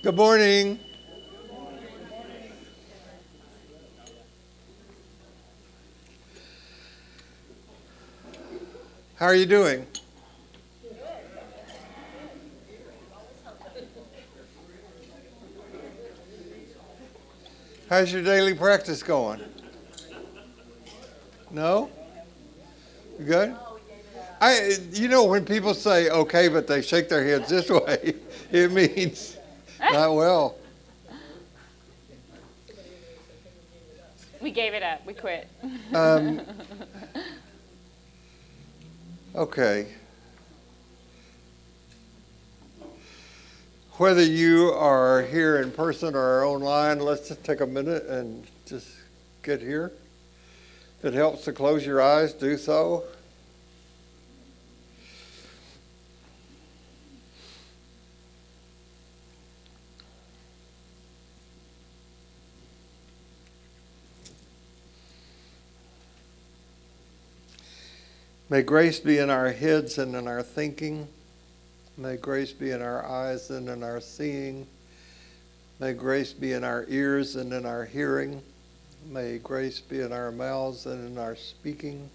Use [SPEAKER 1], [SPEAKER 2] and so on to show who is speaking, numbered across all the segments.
[SPEAKER 1] Good morning. How are you doing? How's your daily practice going? No? You good? When people say okay, but they shake their heads this way, it means not well.
[SPEAKER 2] We gave it up. We quit.
[SPEAKER 1] Okay. Whether you are here in person or online, let's just take a minute and just get here. If it helps to close your eyes, do so. May grace be in our heads and in our thinking. May grace be in our eyes and in our seeing. May grace be in our ears and in our hearing. May grace be in our mouths and in our speaking.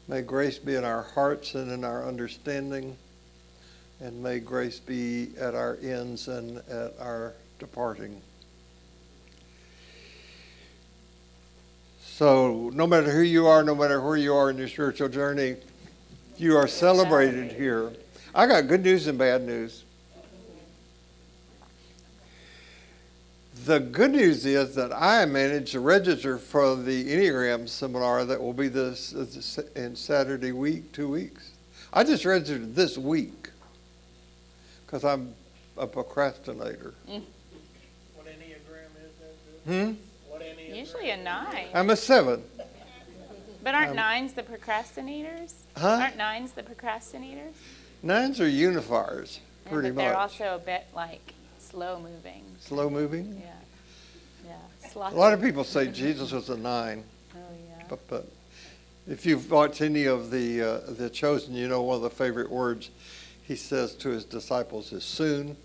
[SPEAKER 1] May grace be in our hearts and in our understanding. And may grace be at our ends and at our departing. So no matter who you are, no matter where you are in your spiritual journey, you are celebrated here. I got good news and bad news. The good news is that I managed to register for the Enneagram seminar that will be this in Saturday week, 2 weeks. I just registered this week because I'm a procrastinator.
[SPEAKER 3] What Enneagram is that? What Enneagram?
[SPEAKER 2] Usually a 9.
[SPEAKER 1] I'm a 7.
[SPEAKER 2] But aren't 9s the procrastinators?
[SPEAKER 1] Huh?
[SPEAKER 2] Aren't 9s the procrastinators?
[SPEAKER 1] 9s are unifiers,
[SPEAKER 2] Yeah,
[SPEAKER 1] pretty
[SPEAKER 2] but
[SPEAKER 1] much.
[SPEAKER 2] they're also a bit like slow moving.
[SPEAKER 1] Slow moving?
[SPEAKER 2] Yeah.
[SPEAKER 1] A
[SPEAKER 2] Slothy.
[SPEAKER 1] lot of people say Jesus was a 9.
[SPEAKER 2] Oh, yeah.
[SPEAKER 1] But if you've watched any of the Chosen, you know one of the favorite words he says to his disciples is soon.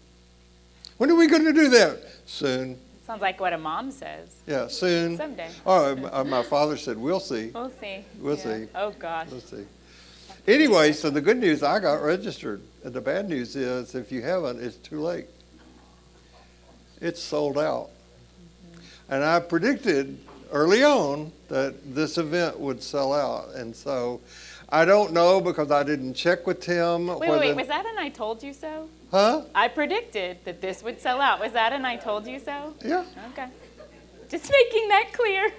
[SPEAKER 1] When are we going to do that? Soon.
[SPEAKER 2] Sounds like what a mom says.
[SPEAKER 1] Yeah, soon.
[SPEAKER 2] Someday.
[SPEAKER 1] Oh, my father said, we'll see.
[SPEAKER 2] We'll see.
[SPEAKER 1] We'll
[SPEAKER 2] Yeah.
[SPEAKER 1] see.
[SPEAKER 2] Oh, gosh.
[SPEAKER 1] We'll see. Anyway, so the good news, I got registered. And the bad news is, if you haven't, it's too late. It's sold out. And I predicted early on that this event would sell out. And so I don't know because I didn't check with Tim.
[SPEAKER 2] Wait. Was that an I told you so?
[SPEAKER 1] Huh?
[SPEAKER 2] I predicted that this would sell out. Was that an I told you so?
[SPEAKER 1] Yeah.
[SPEAKER 2] Okay. Just making that clear.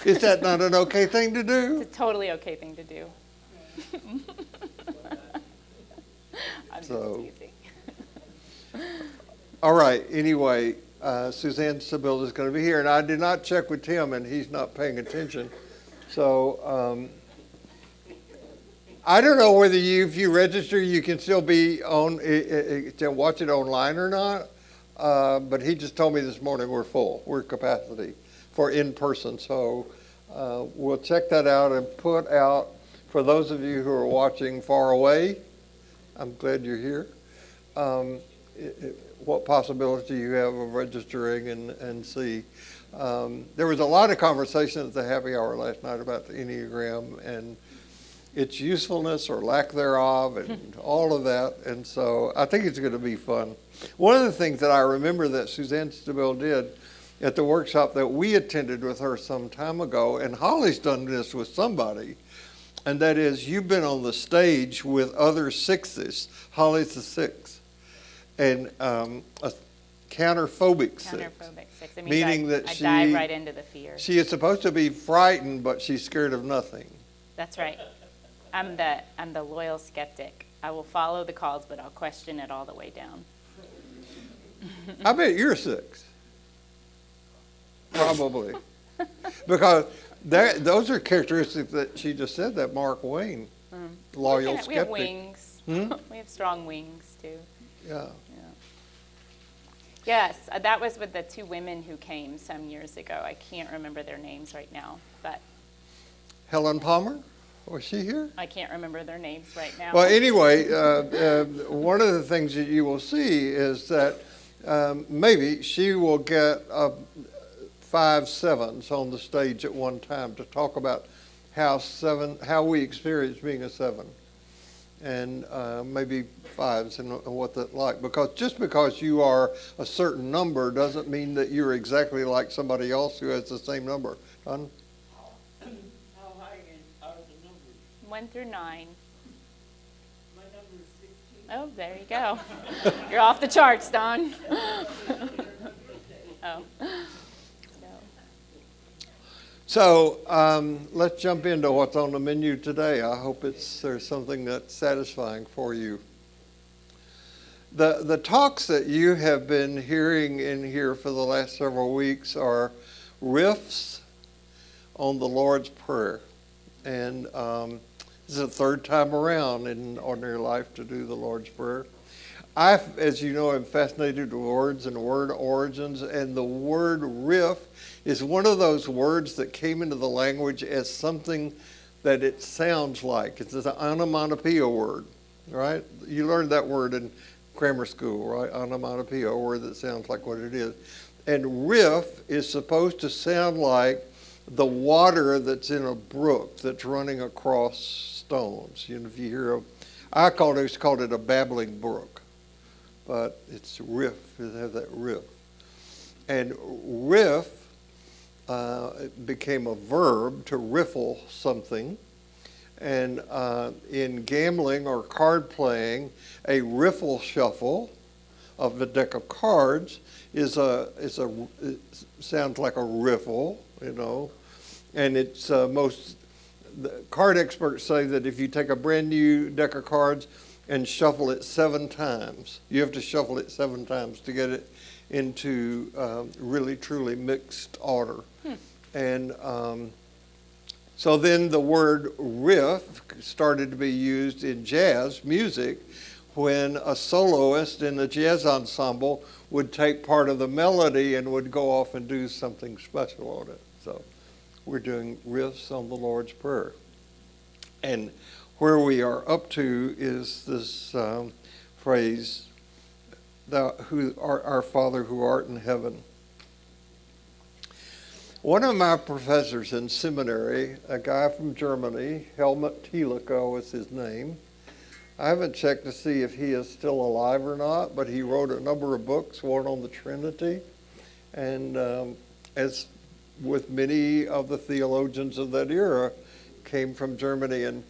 [SPEAKER 1] Is that not an okay thing to do?
[SPEAKER 2] It's a totally okay thing to do. I'm
[SPEAKER 1] So-
[SPEAKER 2] just teasing.
[SPEAKER 1] All right. Anyway, Suzanne Sibyl is going to be here. And I did not check with Tim, and he's not paying attention. So I don't know whether if you register, you can still be on, watch it online or not. But he just told me this morning we're full. We're capacity for in-person. So we'll check that out and put out, for those of you who are watching far away, I'm glad you're here, what possibility you have of registering and see. There was a lot of conversation at the happy hour last night about the Enneagram and its usefulness or lack thereof and all of that. And so I think it's going to be fun. One of the things that I remember that Suzanne Stabile did at the workshop that we attended with her some time ago, and Holly's done this with somebody, and that is you've been on the stage with other 6s. Holly's a 6. And a counterphobic 6.
[SPEAKER 2] Counterphobic 6. It means
[SPEAKER 1] Meaning
[SPEAKER 2] I
[SPEAKER 1] that
[SPEAKER 2] dive right into the fear.
[SPEAKER 1] She is supposed to be frightened, but she's scared of nothing.
[SPEAKER 2] That's right. I'm the loyal skeptic. I will follow the calls, but I'll question it all the way down.
[SPEAKER 1] I bet you're 6. Probably. Because those are characteristics that she just said that Mark Wayne, loyal skeptic.
[SPEAKER 2] We have wings. We have strong wings, too.
[SPEAKER 1] Yeah.
[SPEAKER 2] Yes, that was with the 2 women who came some years ago. I can't remember their names right now, but
[SPEAKER 1] Helen Palmer? Was she here?
[SPEAKER 2] I can't remember their names right now.
[SPEAKER 1] Well, anyway, one of the things that you will see is that maybe she will get 5 sevens on the stage at one time to talk about how we experience being a 7, and maybe 5s and what that's like. Because just because you are a certain number doesn't mean that you're exactly like somebody else who has the same number. Don?
[SPEAKER 3] How high are the numbers?
[SPEAKER 2] 1 through 9.
[SPEAKER 3] My number is 16.
[SPEAKER 2] Oh, there you go. You're off the charts, Don. Oh.
[SPEAKER 1] So let's jump into what's on the menu today. I hope there's something that's satisfying for you. The talks that you have been hearing in here for the last several weeks are riffs on the Lord's Prayer. And this is the 3rd time around in ordinary life to do the Lord's Prayer. I, as you know, am fascinated with words and word origins, and the word riff is one of those words that came into the language as something that it sounds like. It's an onomatopoeia word, right? You learned that word in grammar school, right? Onomatopoeia, a word that sounds like what it is. And riff is supposed to sound like the water that's in a brook that's running across stones. You know, if you hear I called it a babbling brook, but it's riff. It has that riff. And riff became a verb to riffle something. And in gambling or card playing, a riffle shuffle of the deck of cards it sounds like a riffle, you know. And it's the card experts say that if you take a brand new deck of cards and shuffle it 7 times, you have to shuffle it 7 times to get it into really truly mixed order. And so then the word riff started to be used in jazz music when a soloist in a jazz ensemble would take part of the melody and would go off and do something special on it. So we're doing riffs on the Lord's Prayer. And where we are up to is this phrase, our Father who art in heaven. One of my professors in seminary, a guy from Germany, Helmut Thielicke was his name. I haven't checked to see if he is still alive or not, but he wrote a number of books, one on the Trinity. And as with many of the theologians of that era, came from Germany. And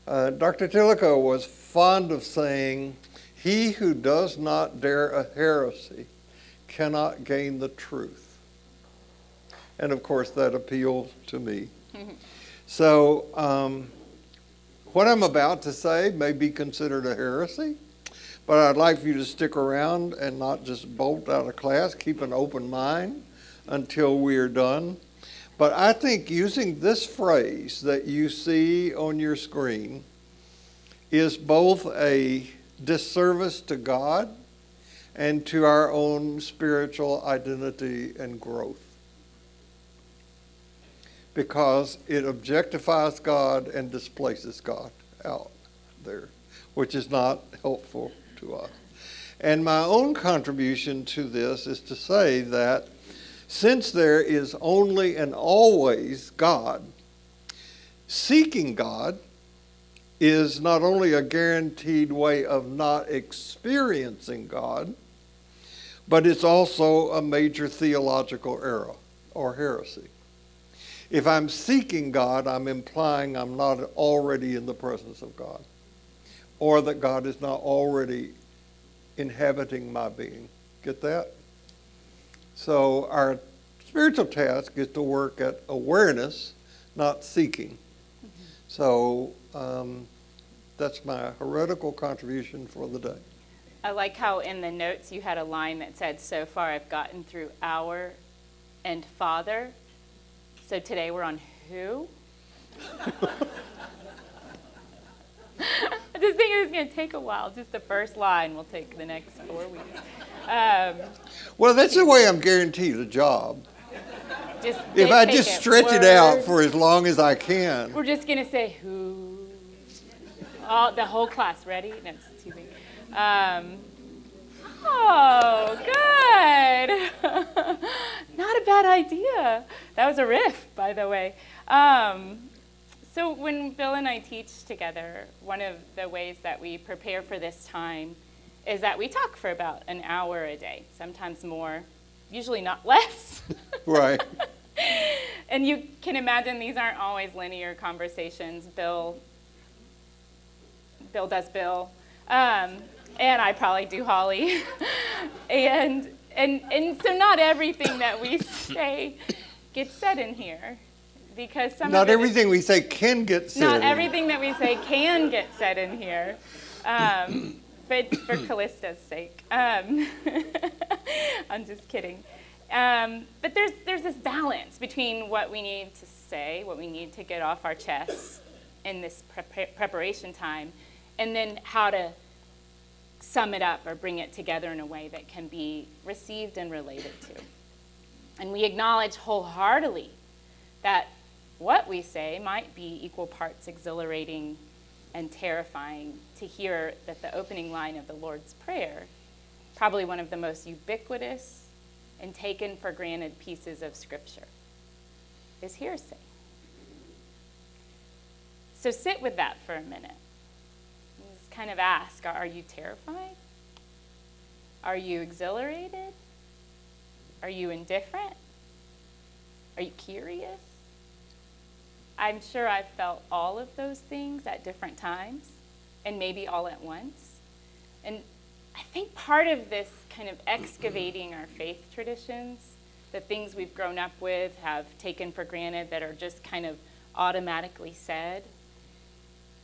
[SPEAKER 1] Dr. Thielicke was fond of saying, "He who does not dare a heresy cannot gain the truth." And of course, that appealed to me. So what I'm about to say may be considered a heresy, but I'd like for you to stick around and not just bolt out of class. Keep an open mind until we are done. But I think using this phrase that you see on your screen is both a disservice to God and to our own spiritual identity and growth, because it objectifies God and displaces God out there, which is not helpful to us. And my own contribution to this is to say that since there is only and always God, seeking God is not only a guaranteed way of not experiencing God, but it's also a major theological error or heresy. If I'm seeking God, I'm implying I'm not already in the presence of God, or that God is not already inhabiting my being. Get that? So our spiritual task is to work at awareness, not seeking. So that's my heretical contribution for the day.
[SPEAKER 2] I like how in the notes you had a line that said, "So far I've gotten through our and Father." So today we're on who? I just think it's going to take a while. Just the first line will take the next 4 weeks.
[SPEAKER 1] Well, that's the way I'm guaranteed a job. If I
[SPEAKER 2] take
[SPEAKER 1] just stretch it out
[SPEAKER 2] word.
[SPEAKER 1] for as long as I can.
[SPEAKER 2] We're just going to say who. All, the whole class. Ready? No, it's too big. Oh, good. Not a bad idea. That was a riff, by the way. So when Bill and I teach together, one of the ways that we prepare for this time is that we talk for about an hour a day, sometimes more, usually not less.
[SPEAKER 1] Right.
[SPEAKER 2] And you can imagine these aren't always linear conversations. Bill does Bill, and I probably do Holly. and so not everything that we say gets said in here. Because
[SPEAKER 1] not everything we say can get said.
[SPEAKER 2] Not everything that we say can get said in here. But for Callista's sake. I'm just kidding. But there's this balance between what we need to say, what we need to get off our chests in this preparation time, and then how to sum it up or bring it together in a way that can be received and related to. And we acknowledge wholeheartedly that what we say might be equal parts exhilarating and terrifying to hear that the opening line of the Lord's Prayer, probably one of the most ubiquitous and taken for granted pieces of Scripture, is hearsay. So sit with that for a minute. Just kind of ask, are you terrified? Are you exhilarated? Are you indifferent? Are you curious? I'm sure I've felt all of those things at different times, and maybe all at once. And I think part of this kind of excavating our faith traditions, the things we've grown up with, have taken for granted, that are just kind of automatically said,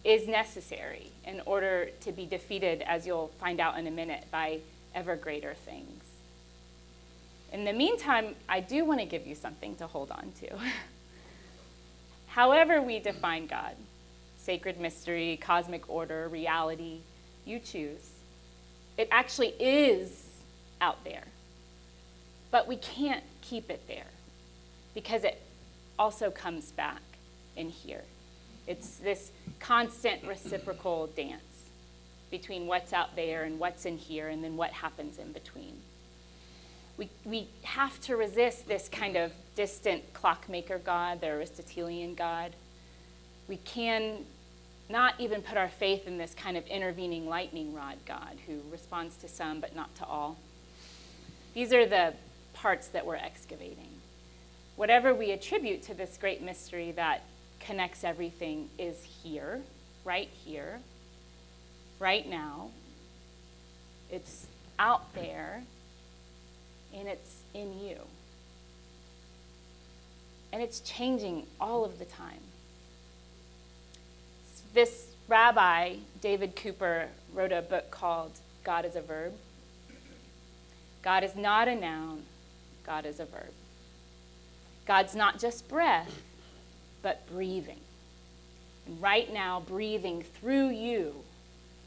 [SPEAKER 2] is necessary in order to be defeated, as you'll find out in a minute, by ever greater things. In the meantime, I do want to give you something to hold on to. However we define God, sacred mystery, cosmic order, reality, you choose, it actually is out there. But we can't keep it there because it also comes back in here. It's this constant reciprocal dance between what's out there and what's in here, and then what happens in between. We have to resist this kind of distant clockmaker God, the Aristotelian God. We can not even put our faith in this kind of intervening lightning rod God who responds to some but not to all. These are the parts that we're excavating. Whatever we attribute to this great mystery that connects everything is here, right now. It's out there. And it's in you. And it's changing all of the time. This rabbi, David Cooper, wrote a book called God is a Verb. God is not a noun, God is a verb. God's not just breath, but breathing. And right now, breathing through you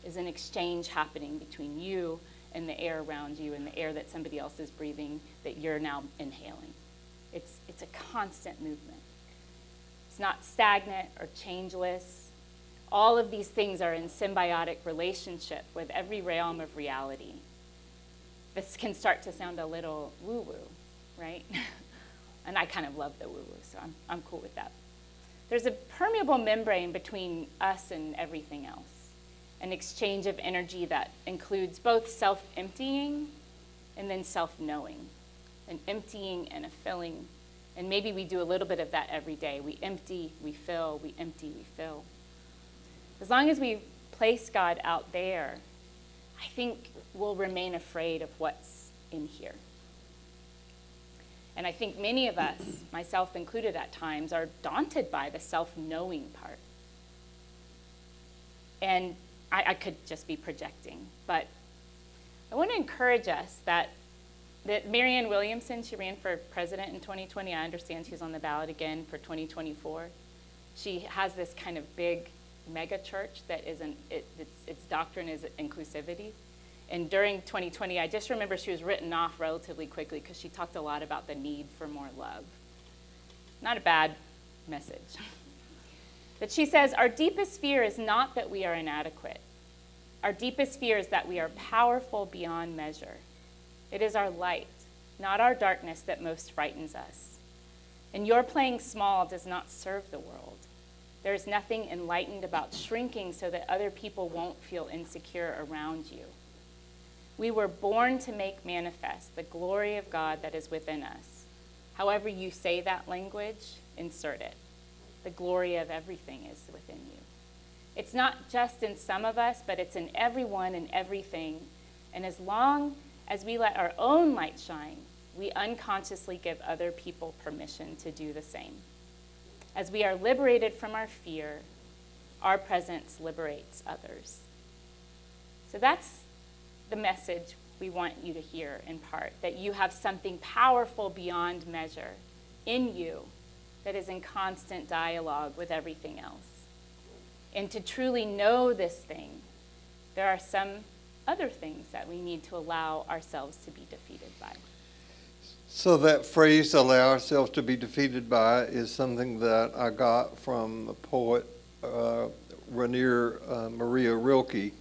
[SPEAKER 2] is an exchange happening between you and the air around you and the air that somebody else is breathing that you're now inhaling. It's a constant movement. It's not stagnant or changeless. All of these things are in symbiotic relationship with every realm of reality. This can start to sound a little woo-woo, right? And I kind of love the woo-woo, so I'm cool with that. There's a permeable membrane between us and everything else. An exchange of energy that includes both self-emptying and then self-knowing, an emptying and a filling. And maybe we do a little bit of that every day. We empty, we fill, we empty, we fill. As long as we place God out there, I think we'll remain afraid of what's in here. And I think many of us, myself included at times, are daunted by the self-knowing part. And I could just be projecting, but I want to encourage us that Marianne Williamson, she ran for president in 2020. I understand she's on the ballot again for 2024. She has this kind of big mega church that its doctrine is inclusivity. And during 2020, I just remember she was written off relatively quickly because she talked a lot about the need for more love. not a bad message. That she says, our deepest fear is not that we are inadequate. Our deepest fear is that we are powerful beyond measure. It is our light, not our darkness, that most frightens us. And your playing small does not serve the world. There is nothing enlightened about shrinking so that other people won't feel insecure around you. We were born to make manifest the glory of God that is within us. However you say that language, insert it. The glory of everything is within you. It's not just in some of us, but it's in everyone and everything. And as long as we let our own light shine, we unconsciously give other people permission to do the same. As we are liberated from our fear, our presence liberates others. So that's the message we want you to hear in part, that you have something powerful beyond measure in you that is in constant dialogue with everything else. And to truly know this thing, there are some other things that we need to allow ourselves to be defeated by.
[SPEAKER 1] So that phrase, allow ourselves to be defeated by, is something that I got from the poet Rainier Maria Rilke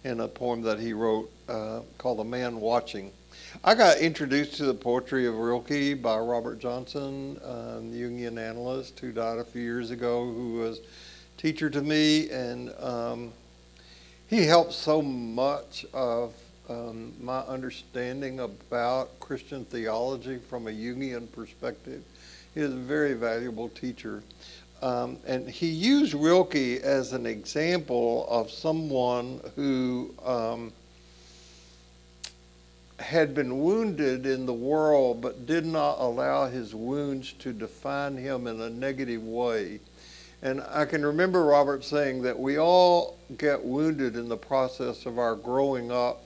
[SPEAKER 1] in a poem that he wrote called The Man Watching. I got introduced to the poetry of Rilke by Robert Johnson, the Jungian analyst who died a few years ago, who was a teacher to me, and he helped so much of my understanding about Christian theology from a Jungian perspective. He is a very valuable teacher. And he used Rilke as an example of someone who had been wounded in the world but did not allow his wounds to define him in a negative way. And I can remember Robert saying that we all get wounded in the process of our growing up.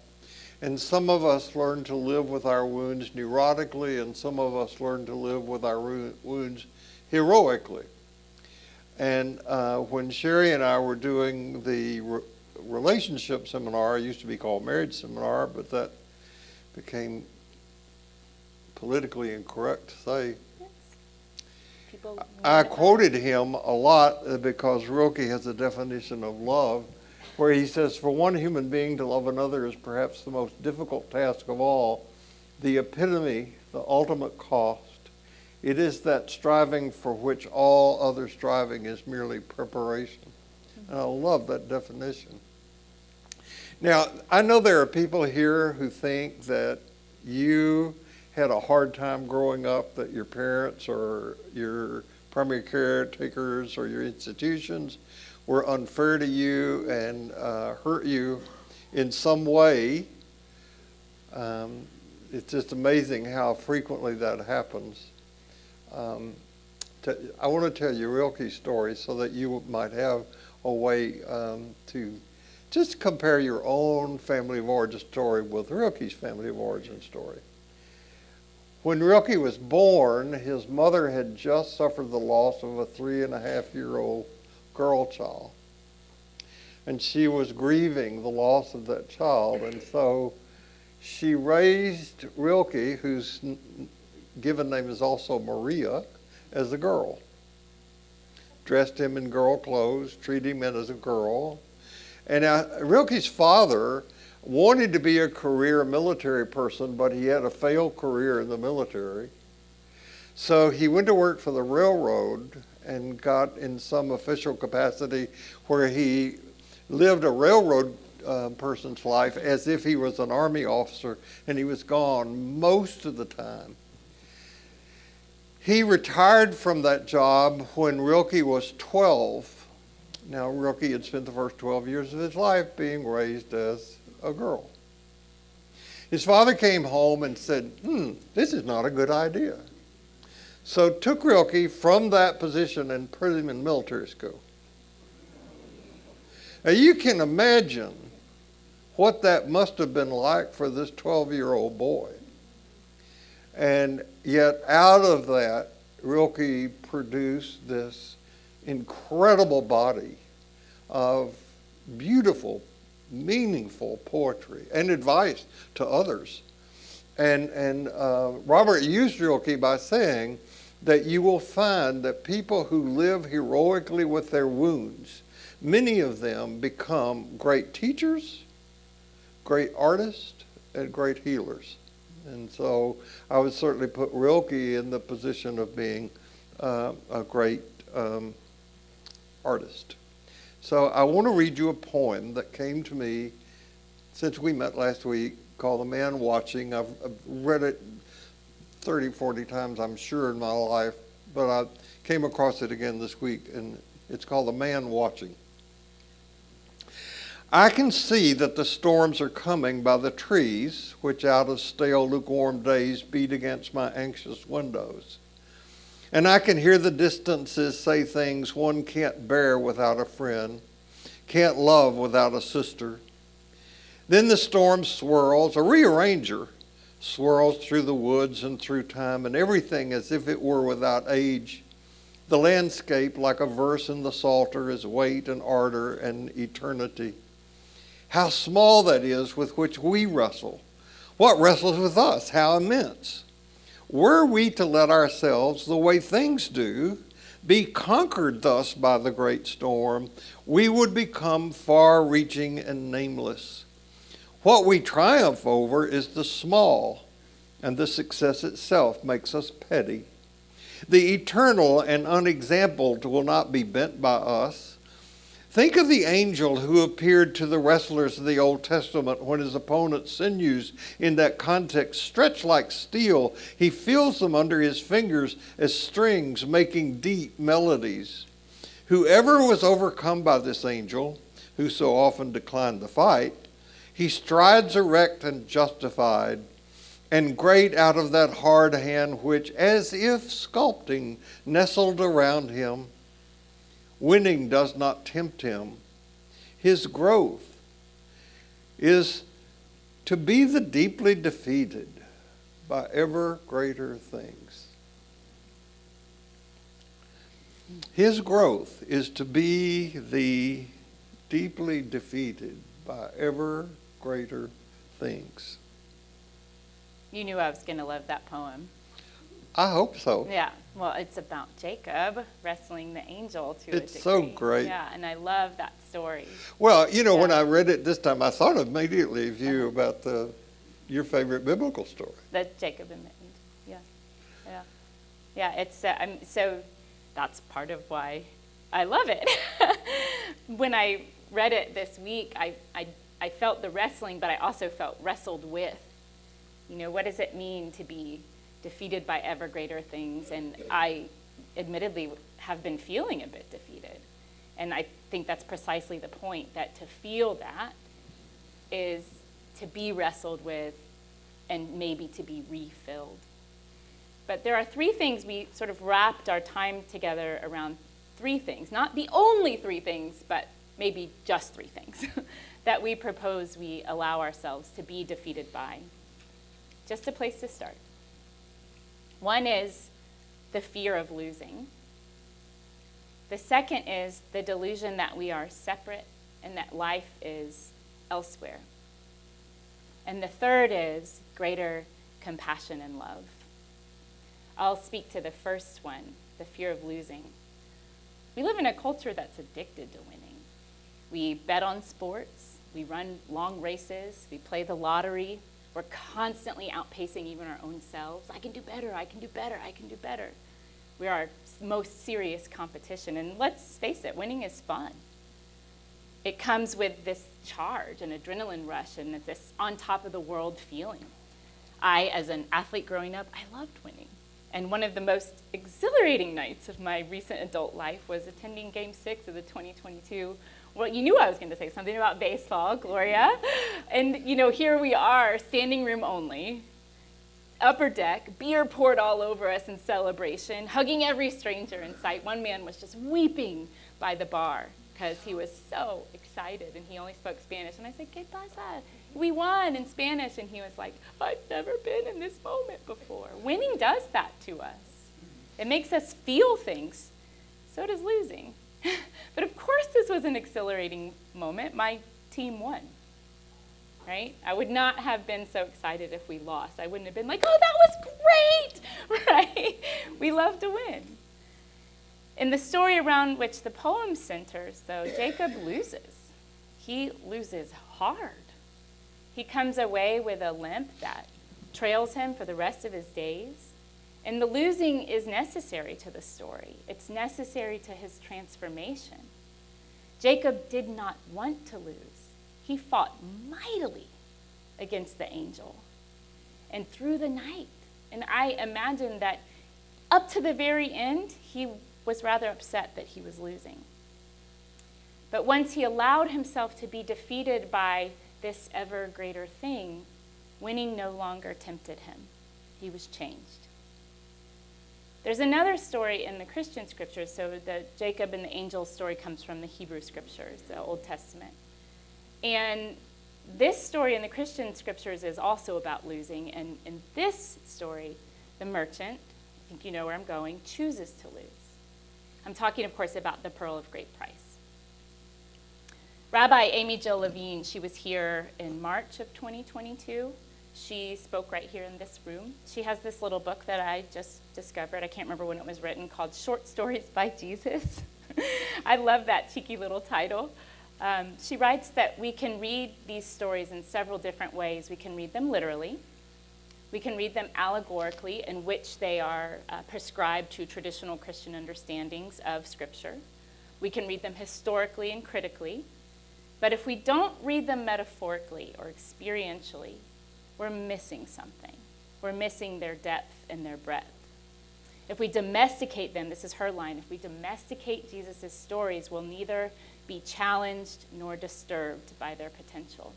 [SPEAKER 1] And some of us learn to live with our wounds neurotically, and some of us learn to live with our wounds heroically. And when Sherry and I were doing the relationship seminar, it used to be called marriage seminar, but that became politically incorrect to say. I quoted him a lot because Rilke has a definition of love where he says, for one human being to love another is perhaps the most difficult task of all, the epitome, the ultimate cost. It is that striving for which all other striving is merely preparation. And I love that definition. Now, I know there are people here who think that you had a hard time growing up, that your parents or your primary caretakers or your institutions were unfair to you and hurt you in some way. It's just amazing how frequently that happens. I want to tell you Rilke's story so that you might have a way to just compare your own family of origin story with Rilke's family of origin story. When Rilke was born, his mother had just suffered the loss of a 3.5-year-old girl child. And she was grieving the loss of that child. And so she raised Rilke, whose given name is also Maria, as a girl. Dressed him in girl clothes, treated him as a girl. And Rilke's father wanted to be a career military person, but he had a failed career in the military. So he went to work for the railroad and got in some official capacity where he lived a railroad person's life as if he was an army officer, and he was gone most of the time. He retired from that job when Rilke was 12. Now, Rilke had spent the first 12 years of his life being raised as a girl. His father came home and said, this is not a good idea. So took Rilke from that position and put him in military school. Now you can imagine what that must have been like for this 12-year-old boy. And yet out of that, Rilke produced this incredible body of beautiful, meaningful poetry and advice to others. And Robert used Rilke by saying that you will find that people who live heroically with their wounds, many of them become great teachers, great artists, and great healers. And so I would certainly put Rilke in the position of being a great artist. So I want to read you a poem that came to me since we met last week called The Man Watching. I've read it 30, 40 times, I'm sure, in my life, but I came across it again this week, and it's called The Man Watching. I can see that the storms are coming by the trees, which out of stale, lukewarm days beat against my anxious windows. And I can hear the distances say things one can't bear without a friend, can't love without a sister. Then the storm swirls, a rearranger, swirls through the woods and through time, and everything as if it were without age. The landscape, like a verse in the Psalter, is weight and ardor and eternity. How small that is with which we wrestle. What wrestles with us? How immense. Were we to let ourselves, the way things do, be conquered thus by the great storm, we would become far-reaching and nameless. What we triumph over is the small, and the success itself makes us petty. The eternal and unexampled will not be bent by us. Think of the angel who appeared to the wrestlers of the Old Testament when his opponent's sinews in that context stretch like steel. He feels them under his fingers as strings making deep melodies. Whoever was overcome by this angel, who so often declined the fight, he strides erect and justified, and great out of that hard hand which, as if sculpting, nestled around him. Winning does not tempt him. His growth is to be the deeply defeated by ever greater things. His growth is to be the deeply defeated by ever greater things.
[SPEAKER 2] You knew I was going to love that poem.
[SPEAKER 1] I hope so.
[SPEAKER 2] Yeah, well, it's about Jacob wrestling the angel to a degree.
[SPEAKER 1] It's so great.
[SPEAKER 2] Yeah, and I love that story.
[SPEAKER 1] Well, you know, when I read it this time, I thought immediately of you about your favorite biblical story.
[SPEAKER 2] That Jacob and the angel. Yeah. Yeah, it's so that's part of why I love it. When I read it this week, I felt the wrestling, but I also felt wrestled with. You know, what does it mean to be defeated by ever greater things? And I admittedly have been feeling a bit defeated. And I think that's precisely the point, that to feel that is to be wrestled with and maybe to be refilled. But there are three things. We sort of wrapped our time together around three things, not the only three things, but maybe just three things that we propose we allow ourselves to be defeated by. Just a place to start. One is the fear of losing. The second is the delusion that we are separate and that life is elsewhere. And the third is greater compassion and love. I'll speak to the first one, the fear of losing. We live in a culture that's addicted to winning. We bet on sports, we run long races, we play the lottery. We're constantly outpacing even our own selves. I can do better, I can do better, I can do better. We are our most serious competition. And let's face it, winning is fun. It comes with this charge, an adrenaline rush, and this on top of the world feeling. I, as an athlete growing up, I loved winning. And one of the most exhilarating nights of my recent adult life was attending Game 6 of the 2022. Well, you knew I was going to say something about baseball, Gloria. And, you know, here we are, standing room only, upper deck, beer poured all over us in celebration, hugging every stranger in sight. One man was just weeping by the bar because he was so excited, and he only spoke Spanish. And I said, ¿Qué pasa? We won in Spanish. And he was like, I've never been in this moment before. Winning does that to us. It makes us feel things. So does losing. But of course this was an exhilarating moment. My team won, right? I would not have been so excited if we lost. I wouldn't have been like, oh, that was great. right? We love to win. In the story around which the poem centers, though, Jacob loses. He loses hard. He comes away with a limp that trails him for the rest of his days. And the losing is necessary to the story. It's necessary to his transformation. Jacob did not want to lose. He fought mightily against the angel and through the night. And I imagine that up to the very end, he was rather upset that he was losing. But once he allowed himself to be defeated by this ever greater thing, winning no longer tempted him. He was changed. There's another story in the Christian scriptures. So the Jacob and the angel story comes from the Hebrew scriptures, the Old Testament. And this story in the Christian scriptures is also about losing. And in this story, the merchant, I think you know where I'm going, chooses to lose. I'm talking, of course, about the pearl of great price. Rabbi Amy Jill Levine, she was here in March of 2022. She spoke right here in this room. She has this little book that I just discovered. I can't remember when it was written, called Short Stories by Jesus. I love that cheeky little title. She writes that we can read these stories in several different ways. We can read them literally. We can read them allegorically, in which they are prescribed to traditional Christian understandings of Scripture. We can read them historically and critically. But if we don't read them metaphorically or experientially, we're missing something. We're missing their depth and their breadth. If we domesticate them, this is her line, if we domesticate Jesus' stories, we'll neither be challenged nor disturbed by their potential.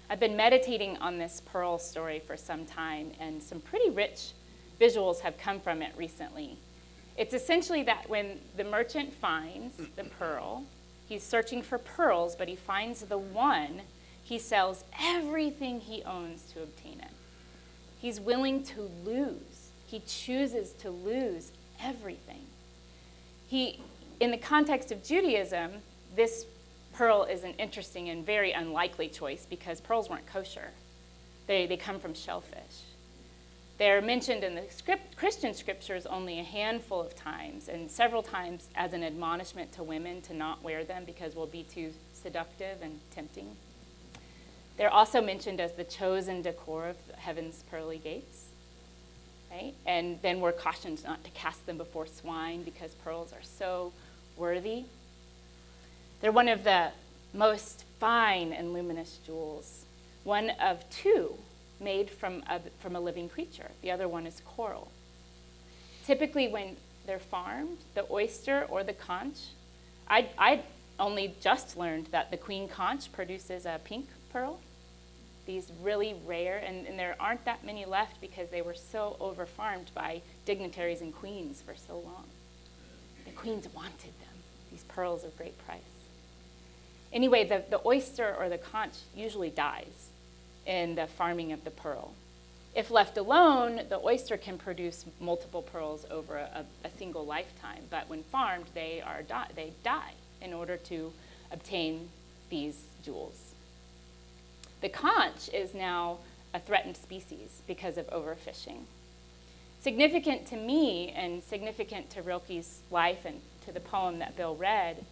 [SPEAKER 2] I've been meditating on this pearl story for some time, and some pretty rich visuals have come from it recently. It's essentially that when the merchant finds the pearl, he's searching for pearls, but he finds the one, he sells everything he owns to obtain it. He's willing to lose. He chooses to lose everything. In the context of Judaism, this pearl is an interesting and very unlikely choice because pearls weren't kosher. They come from shellfish. They're mentioned in the Christian scriptures only a handful of times, and several times as an admonishment to women to not wear them because we'll be too seductive and tempting. They're also mentioned as the chosen decor of heaven's pearly gates, right? And then we're cautioned not to cast them before swine because pearls are so worthy. They're one of the most fine and luminous jewels, one of two made from a living creature. The other one is coral. Typically when they're farmed, the oyster or the conch, I only just learned that the queen conch produces a pink pearl. These really rare, and there aren't that many left because they were so over-farmed by dignitaries and queens for so long. The queens wanted them, these pearls of great price. Anyway, the oyster or the conch usually dies in the farming of the pearl. If left alone, the oyster can produce multiple pearls over a single lifetime, but when farmed, they die in order to obtain these jewels. The conch is now a threatened species because of overfishing. Significant to me and significant to Rilke's life and to the poem that Bill read,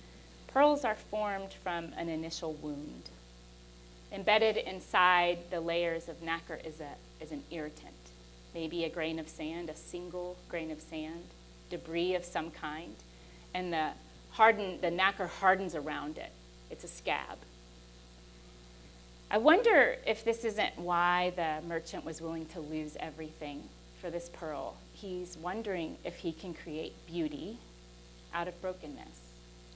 [SPEAKER 2] pearls are formed from an initial wound. Embedded inside the layers of nacre is an irritant, maybe a grain of sand, a single grain of sand, debris of some kind, and the nacre hardens around it. It's a scab. I wonder if this isn't why the merchant was willing to lose everything for this pearl. He's wondering if he can create beauty out of brokenness,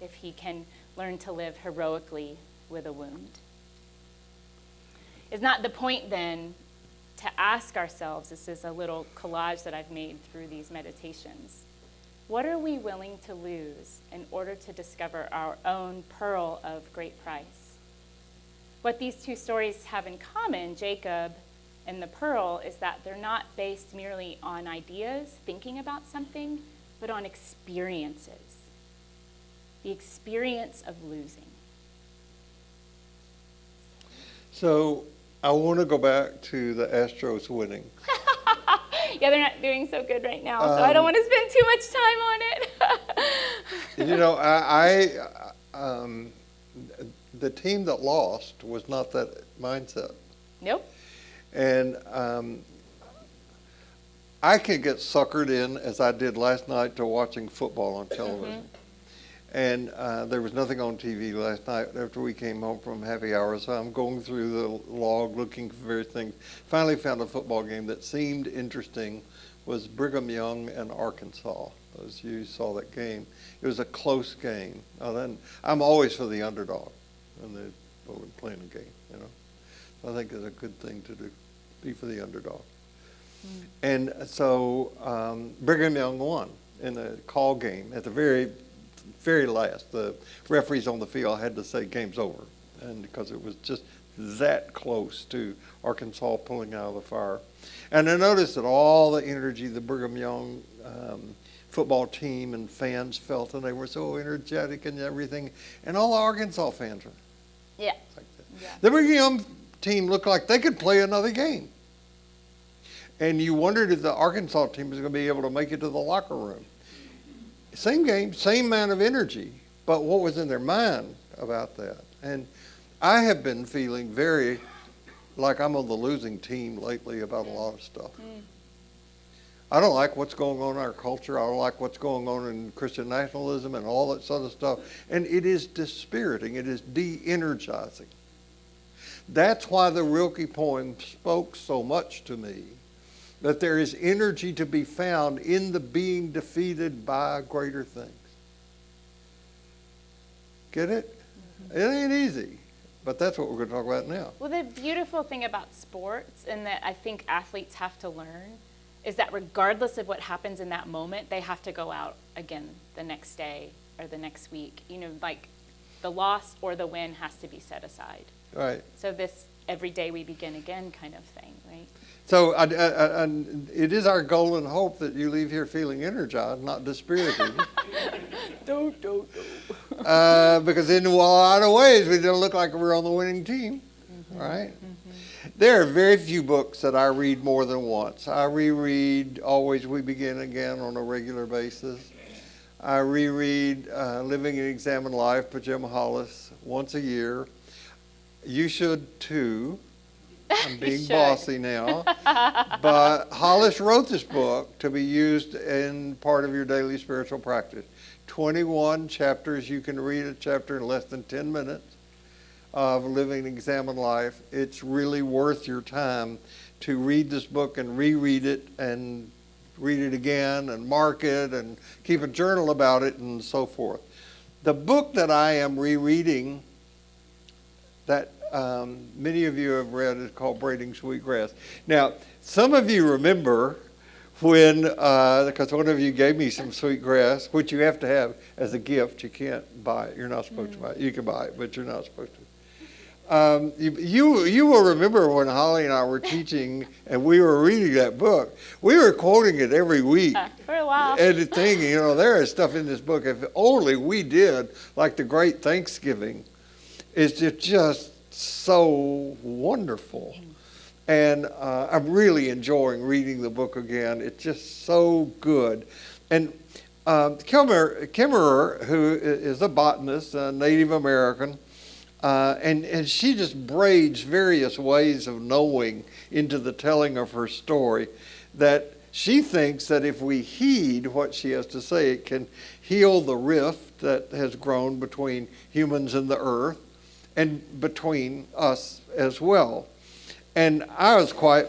[SPEAKER 2] if he can learn to live heroically with a wound. Is not the point then to ask ourselves, this is a little collage that I've made through these meditations, what are we willing to lose in order to discover our own pearl of great price? What these two stories have in common, Jacob and the pearl, is that they're not based merely on ideas, thinking about something, but on experiences. The experience of losing.
[SPEAKER 1] So I want to go back to the Astros winning.
[SPEAKER 2] Yeah, they're not doing so good right now, so I don't want to spend too much time on it.
[SPEAKER 1] You know, the team that lost was not that mindset.
[SPEAKER 2] Nope.
[SPEAKER 1] And I can get suckered in, as I did last night, to watching football on television. And there was nothing on TV last night after we came home from happy hour, so I'm going through the log looking for various things. Finally found a football game that seemed interesting. Was Brigham Young and Arkansas. As you saw that game, it was a close game. Then I'm always for the underdog when they're playing a game, you know. So I think it's a good thing to do, be for the underdog. And so Brigham Young won in the call game at the very, very last. The referees on the field had to say game's over, and because it was just that close to Arkansas pulling out of the fire. And I noticed that all the energy the Brigham Young football team and fans felt, and they were so energetic and everything, and all the Arkansas fans were
[SPEAKER 2] Yeah.
[SPEAKER 1] like that.
[SPEAKER 2] Yeah.
[SPEAKER 1] The Brigham Young team looked like they could play another game. And you wondered if the Arkansas team was going to be able to make it to the locker room. Same game, same amount of energy, but what was in their mind about that? And I have been feeling very like I'm on the losing team lately about a lot of stuff. I don't like what's going on in our culture. I don't like what's going on in Christian nationalism and all that sort of stuff. And it is dispiriting. It is de-energizing. That's why the Rilke poem spoke so much to me, that there is energy to be found in the being defeated by greater things. Get it? It ain't easy, but that's what we're going to talk about now.
[SPEAKER 2] Well, the beautiful thing about sports, and that I think athletes have to learn, is that regardless of what happens in that moment, they have to go out again the next day or the next week. You know, like the loss or the win has to be set aside.
[SPEAKER 1] Right.
[SPEAKER 2] So this every day we begin again kind of thing, right?
[SPEAKER 1] So it is our goal and hope that you leave here feeling energized, not dispirited.
[SPEAKER 2] Don't.
[SPEAKER 1] Because in a lot of ways, we don't look like we're on the winning team, right? There are very few books that I read more than once. I reread Always We Begin Again on a regular basis. I reread Living and Examine Life by Jim Hollis once a year. You should too. I'm being bossy now. But Hollis wrote this book to be used in part of your daily spiritual practice. 21 chapters. You can read a chapter in less than 10 minutes of Living and Examine Life. It's really worth your time to read this book and reread it and read it again and mark it and keep a journal about it and so forth. The book that I am rereading that many of you have read is called Braiding Sweetgrass. Now, some of you remember when, because one of you gave me some sweetgrass, which you have to have as a gift. You can't buy it. You're not supposed to buy it. You can buy it, but you're not supposed to. You will remember when Holly and I were teaching and we were reading that book. We were quoting it every week.
[SPEAKER 2] For a while.
[SPEAKER 1] And thinking, you know, there is stuff in this book. If only we did, like the Great Thanksgiving, it's just so wonderful. And I'm really enjoying reading the book again. It's just so good. And Kimmerer, who is a botanist, a Native American, and she just braids various ways of knowing into the telling of her story, that she thinks that if we heed what she has to say, it can heal the rift that has grown between humans and the earth and between us as well. And I was quite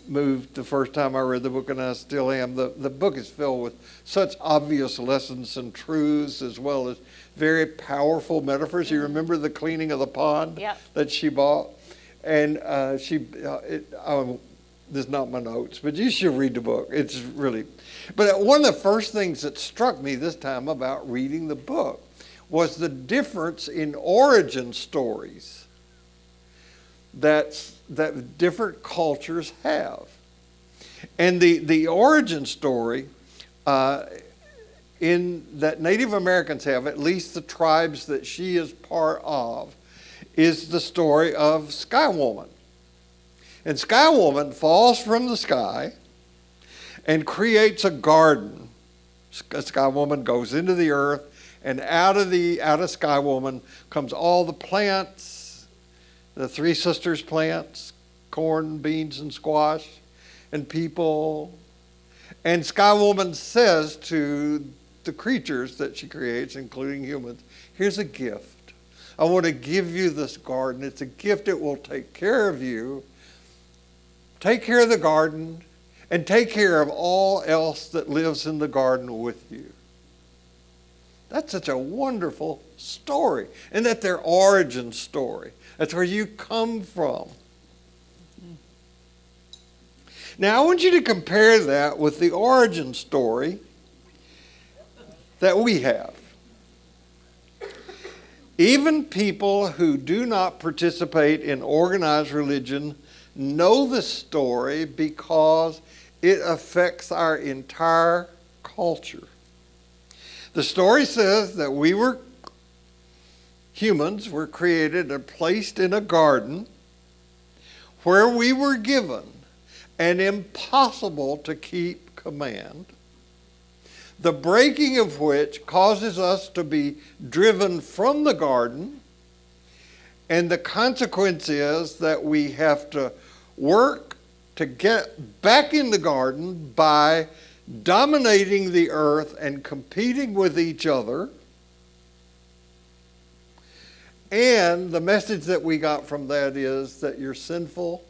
[SPEAKER 1] moved the first time I read the book, and I still am. The book is filled with such obvious lessons and truths, as well as very powerful metaphors. You remember the cleaning of the pond that she bought? And this is not my notes, but you should read the book. It's really, but one of the first things that struck me this time about reading the book was the difference in origin stories that different cultures have. And the origin story in that Native Americans have, at least the tribes that she is part of, is the story of Sky Woman. And Sky Woman falls from the sky and creates a garden. Sky Woman goes into the earth, and out of Sky Woman comes all the plants, the three sisters plants, corn, beans, and squash, and people. And Sky Woman says to the creatures that she creates, including humans, here's a gift. I want to give you this garden. It's a gift. It will take care of you. Take care of the garden and take care of all else that lives in the garden with you. That's such a wonderful story. And that's their origin story. That's where you come from. Now, I want you to compare that with the origin story that we have. Even people who do not participate in organized religion know the story because it affects our entire culture. The story says that humans were created and placed in a garden where we were given an impossible to keep command, the breaking of which causes us to be driven from the garden, and the consequence is that we have to work to get back in the garden by dominating the earth and competing with each other. And the message that we got from that is that you're sinful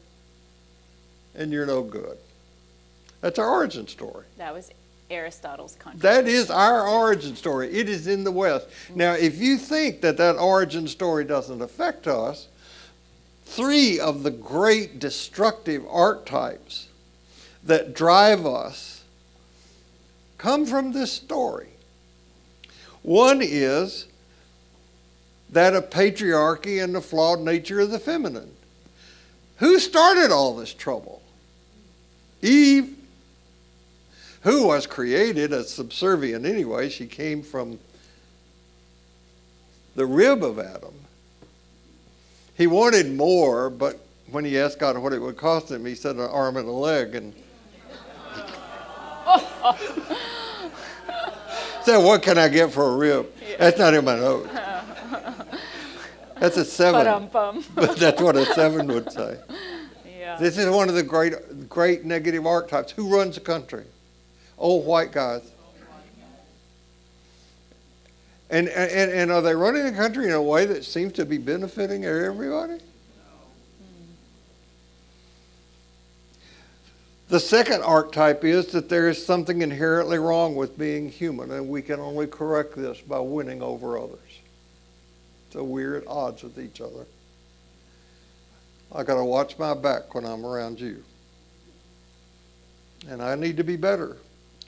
[SPEAKER 1] and you're no good. That's our origin story.
[SPEAKER 2] That was Aristotle's contribution.
[SPEAKER 1] That is our origin story. It is in the West. Now, if you think that origin story doesn't affect us, 3 of the great destructive archetypes that drive us come from this story. One is that of patriarchy and the flawed nature of the feminine. Who started all this trouble? Eve, who was created as subservient anyway. She came from the rib of Adam. He wanted more, but when he asked God what it would cost him, he said an arm and a leg. And said, what can I get for a rib? Yeah. That's not in my notes. That's a 7. But that's what a 7 would say.
[SPEAKER 2] Yeah.
[SPEAKER 1] This is one of the great negative archetypes. Who runs the country? Old white guys. And are they running the country in a way that seems to be benefiting everybody? The second archetype is that there is something inherently wrong with being human, and we can only correct this by winning over others. So we're at odds with each other. I got to watch my back when I'm around you. And I need to be better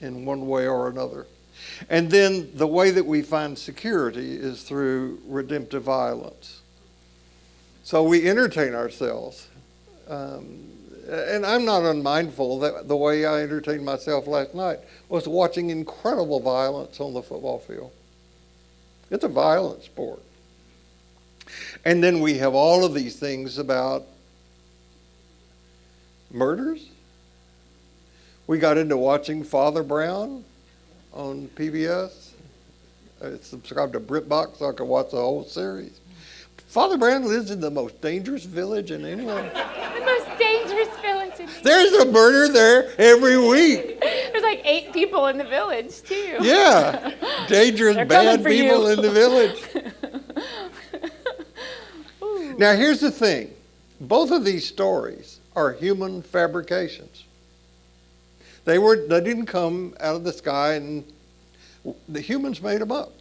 [SPEAKER 1] in one way or another. And then the way that we find security is through redemptive violence. So we entertain ourselves. And I'm not unmindful that the way I entertained myself last night was watching incredible violence on the football field. It's a violent sport. And then we have all of these things about murders. We got into watching Father Brown on PBS. I subscribed to BritBox so I could watch the whole series. Father Brown lives in the most dangerous village in England.
[SPEAKER 2] The most dangerous village in England.
[SPEAKER 1] There's a murder there every week.
[SPEAKER 2] There's like 8 people in the village, too.
[SPEAKER 1] Yeah. Dangerous, bad people in the village. Now, here's the thing. Both of these stories are human fabrications. They didn't come out of the sky, and the humans made them up.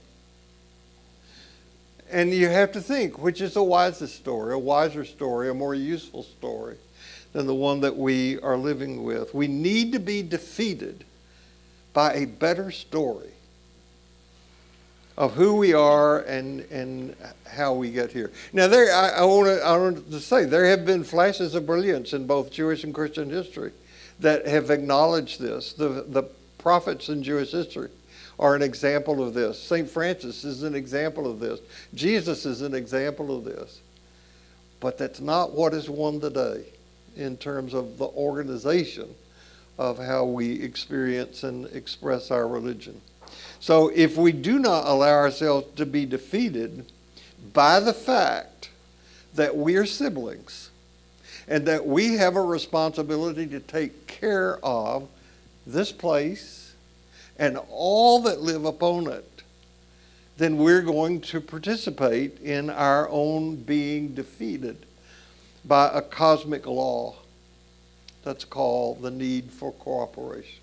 [SPEAKER 1] And you have to think, which is the wisest story, a wiser story, a more useful story than the one that we are living with. We need to be defeated by a better story of who we are and how we get here. Now, I want to say, there have been flashes of brilliance in both Jewish and Christian history that have acknowledged this. The prophets in Jewish history are an example of this. St. Francis is an example of this. Jesus is an example of this. But that's not what is won today in terms of the organization of how we experience and express our religion. So if we do not allow ourselves to be defeated by the fact that we're siblings and that we have a responsibility to take care of this place and all that live upon it, then we're going to participate in our own being defeated by a cosmic law that's called the need for cooperation.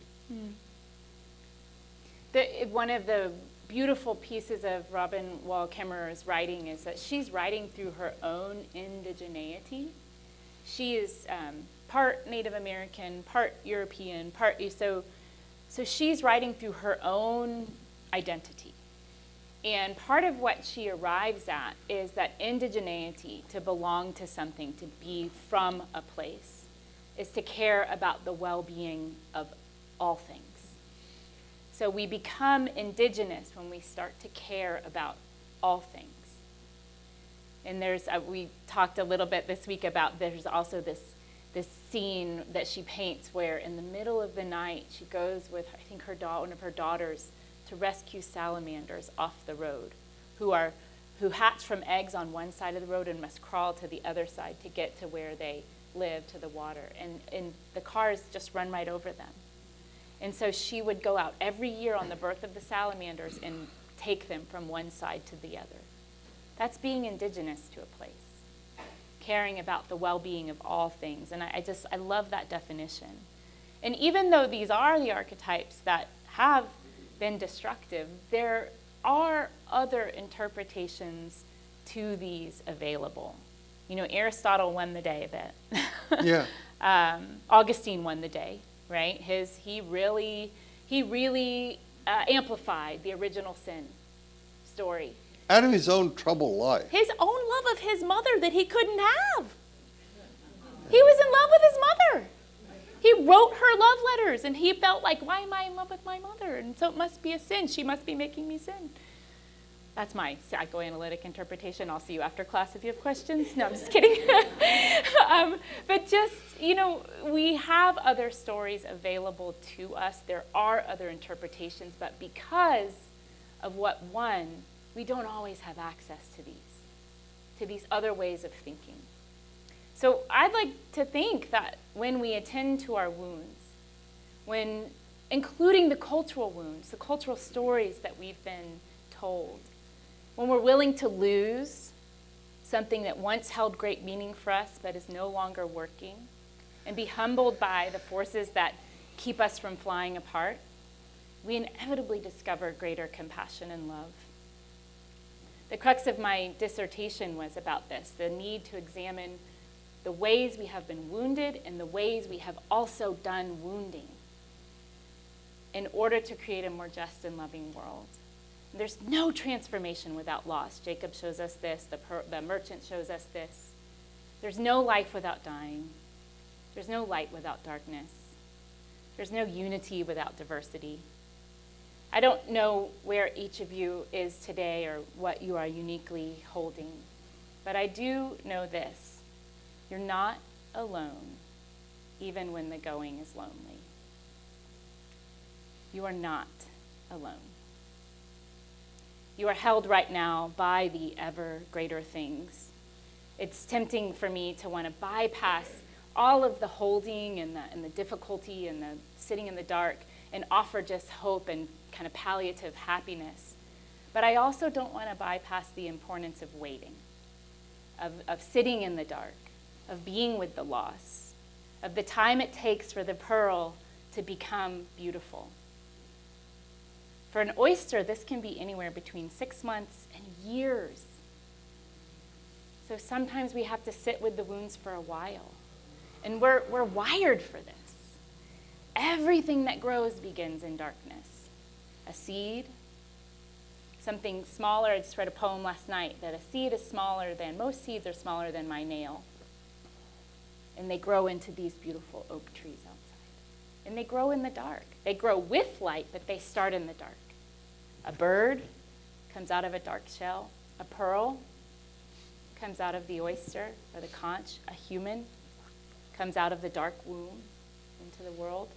[SPEAKER 2] One of the beautiful pieces of Robin Wall Kimmerer's writing is that she's writing through her own indigeneity. She is part Native American, part European, so she's writing through her own identity. And part of what she arrives at is that indigeneity, to belong to something, to be from a place, is to care about the well-being of all things. So we become indigenous when we start to care about all things. And we talked a little bit this week about there's also this scene that she paints where in the middle of the night she goes with, I think, one of her daughters to rescue salamanders off the road who hatch from eggs on one side of the road and must crawl to the other side to get to where they live, to the water. And the cars just run right over them. And so she would go out every year on the birth of the salamanders and take them from one side to the other. That's being indigenous to a place, caring about the well-being of all things. And I love that definition. And even though these are the archetypes that have been destructive, there are other interpretations to these available. You know, Aristotle won the day a bit.
[SPEAKER 1] Yeah.
[SPEAKER 2] Augustine won the day, right? He really amplified the original sin story.
[SPEAKER 1] Out of his own troubled life.
[SPEAKER 2] His own love of his mother that he couldn't have. He was in love with his mother. He wrote her love letters, and he felt like, why am I in love with my mother? And so it must be a sin. She must be making me sin. That's my psychoanalytic interpretation. I'll see you after class if you have questions. No, I'm just kidding. But just, we have other stories available to us. There are other interpretations, but because of what won, we don't always have access to these other ways of thinking. So I'd like to think that when we attend to our wounds, including the cultural wounds, the cultural stories that we've been told, when we're willing to lose something that once held great meaning for us but is no longer working, and be humbled by the forces that keep us from flying apart, we inevitably discover greater compassion and love. The crux of my dissertation was about this, the need to examine the ways we have been wounded and the ways we have also done wounding in order to create a more just and loving world. There's no transformation without loss. Jacob shows us this. The merchant shows us this. There's no life without dying. There's no light without darkness. There's no unity without diversity. I don't know where each of you is today or what you are uniquely holding, but I do know this. You're not alone, even when the going is lonely. You are not alone. You are held right now by the ever greater things. It's tempting for me to want to bypass all of the holding and the difficulty and the sitting in the dark and offer just hope and kind of palliative happiness. But I also don't want to bypass the importance of waiting, of sitting in the dark, of being with the loss, of the time it takes for the pearl to become beautiful. For an oyster, this can be anywhere between 6 months and years. So sometimes we have to sit with the wounds for a while. And we're wired for this. Everything that grows begins in darkness. A seed, something smaller. I just read a poem last night that a seed is most seeds are smaller than my nail. And they grow into these beautiful oak trees outside. And they grow in the dark. They grow with light, but they start in the dark. A bird comes out of a dark shell. A pearl comes out of the oyster or the conch. A human comes out of the dark womb into the world.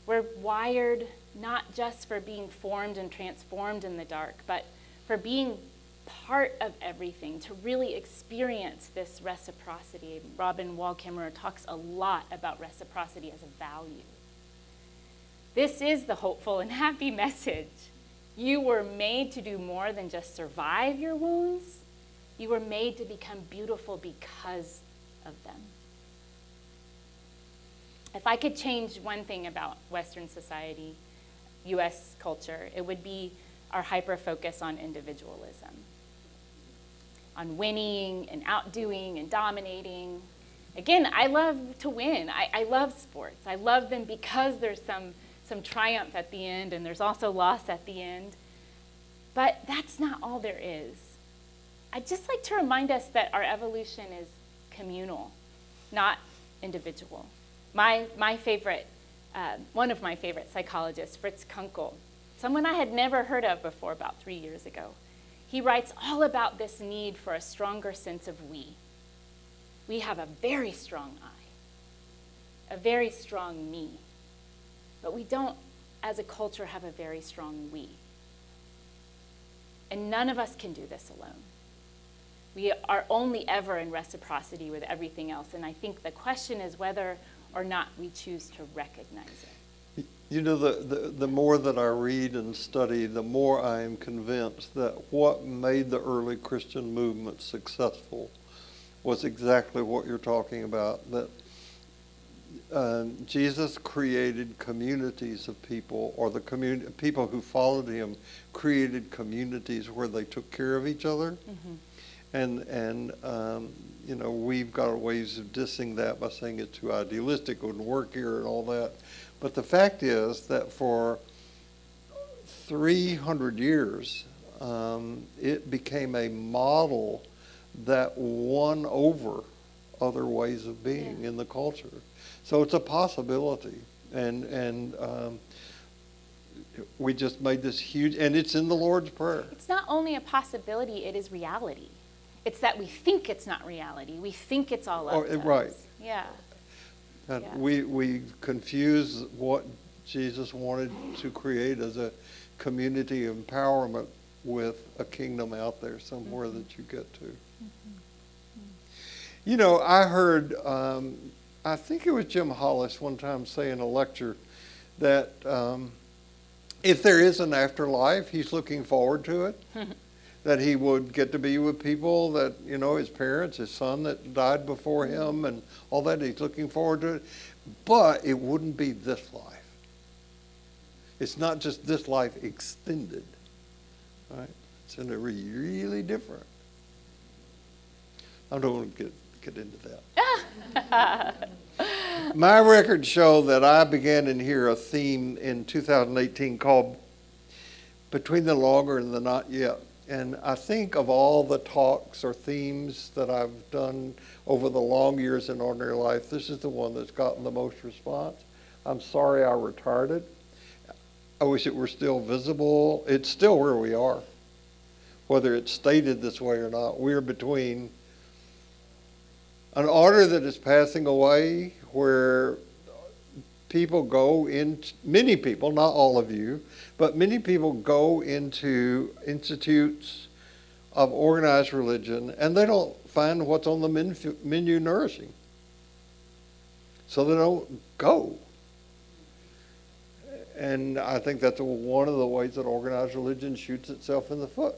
[SPEAKER 2] We're wired not just for being formed and transformed in the dark, but for being part of everything, to really experience this reciprocity. Robin Wall-Kimmerer talks a lot about reciprocity as a value. This is the hopeful and happy message. You were made to do more than just survive your wounds. You were made to become beautiful because of them. If I could change one thing about Western society, U.S. culture, it would be our hyper-focus on individualism, on winning and outdoing and dominating. Again, I love to win. I love sports. I love them because there's some triumph at the end, and there's also loss at the end. But that's not all there is. I'd just like to remind us that our evolution is communal, not individual. My favorite, one of my favorite psychologists, Fritz Kunkel, someone I had never heard of before about 3 years ago, he writes all about this need for a stronger sense of we. We have a very strong I, a very strong me, but we don't, as a culture, have a very strong we. And none of us can do this alone. We are only ever in reciprocity with everything else, and I think the question is whether or not we choose to recognize it.
[SPEAKER 1] You know, the more that I read and study, the more I am convinced that what made the early Christian movement successful was exactly what you're talking about, that Jesus created communities of people, or the people who followed him created communities where they took care of each other. Mm-hmm. And you know, we've got ways of dissing that by saying it's too idealistic, it wouldn't work here and all that. But the fact is that for 300 years, it became a model that won over other ways of being in the culture. So it's a possibility. And we just made this huge, and it's in the Lord's Prayer.
[SPEAKER 2] It's not only a possibility, it is reality. It's that we think it's not reality. We think it's all up to
[SPEAKER 1] right.
[SPEAKER 2] us. Yeah.
[SPEAKER 1] And we confuse what Jesus wanted to create as a community empowerment with a kingdom out there somewhere that you get to. You know, I heard, I think it was Jim Hollis one time say in a lecture that if there is an afterlife, he's looking forward to it. That he would get to be with people that, you know, his parents, his son that died before him and all that. He's looking forward to it. But it wouldn't be this life. It's not just this life extended. Right? It's going to be really different. I don't want to get into that. My records show that I began in here a theme in 2018 called Between the Longer and the Not Yet. And I think of all the talks or themes that I've done over the long years in ordinary life, this is the one that's gotten the most response. I'm sorry I retired it. I wish it were still visible. It's still where we are, whether it's stated this way or not. We're between an order that is passing away, where people go in, many people, not all of you, but many people go into institutes of organized religion and they don't find what's on the menu nourishing. So they don't go. And I think that's one of the ways that organized religion shoots itself in the foot.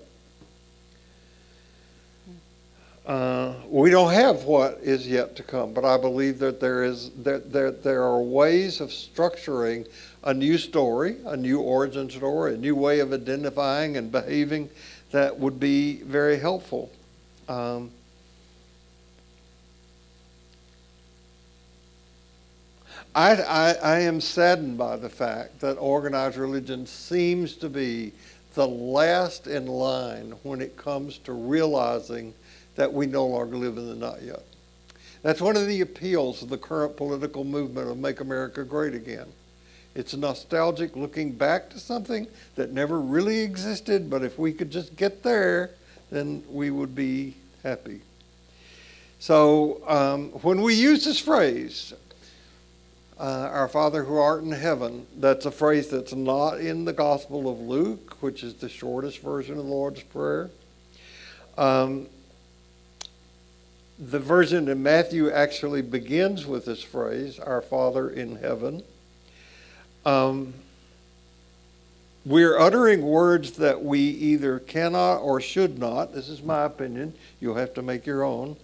[SPEAKER 1] We don't have what is yet to come, but I believe that there are ways of structuring a new story, a new origin story, a new way of identifying and behaving that would be very helpful. I am saddened by the fact that organized religion seems to be the last in line when it comes to realizing that we no longer live in the not yet. That's one of the appeals of the current political movement of Make America Great Again. It's nostalgic looking back to something that never really existed, but if we could just get there, then we would be happy. So when we use this phrase, Our Father who art in heaven, that's a phrase that's not in the Gospel of Luke, which is the shortest version of the Lord's Prayer. The version in Matthew actually begins with this phrase, Our Father in heaven. We're uttering words that we either cannot or should not, this is my opinion, you'll have to make your own,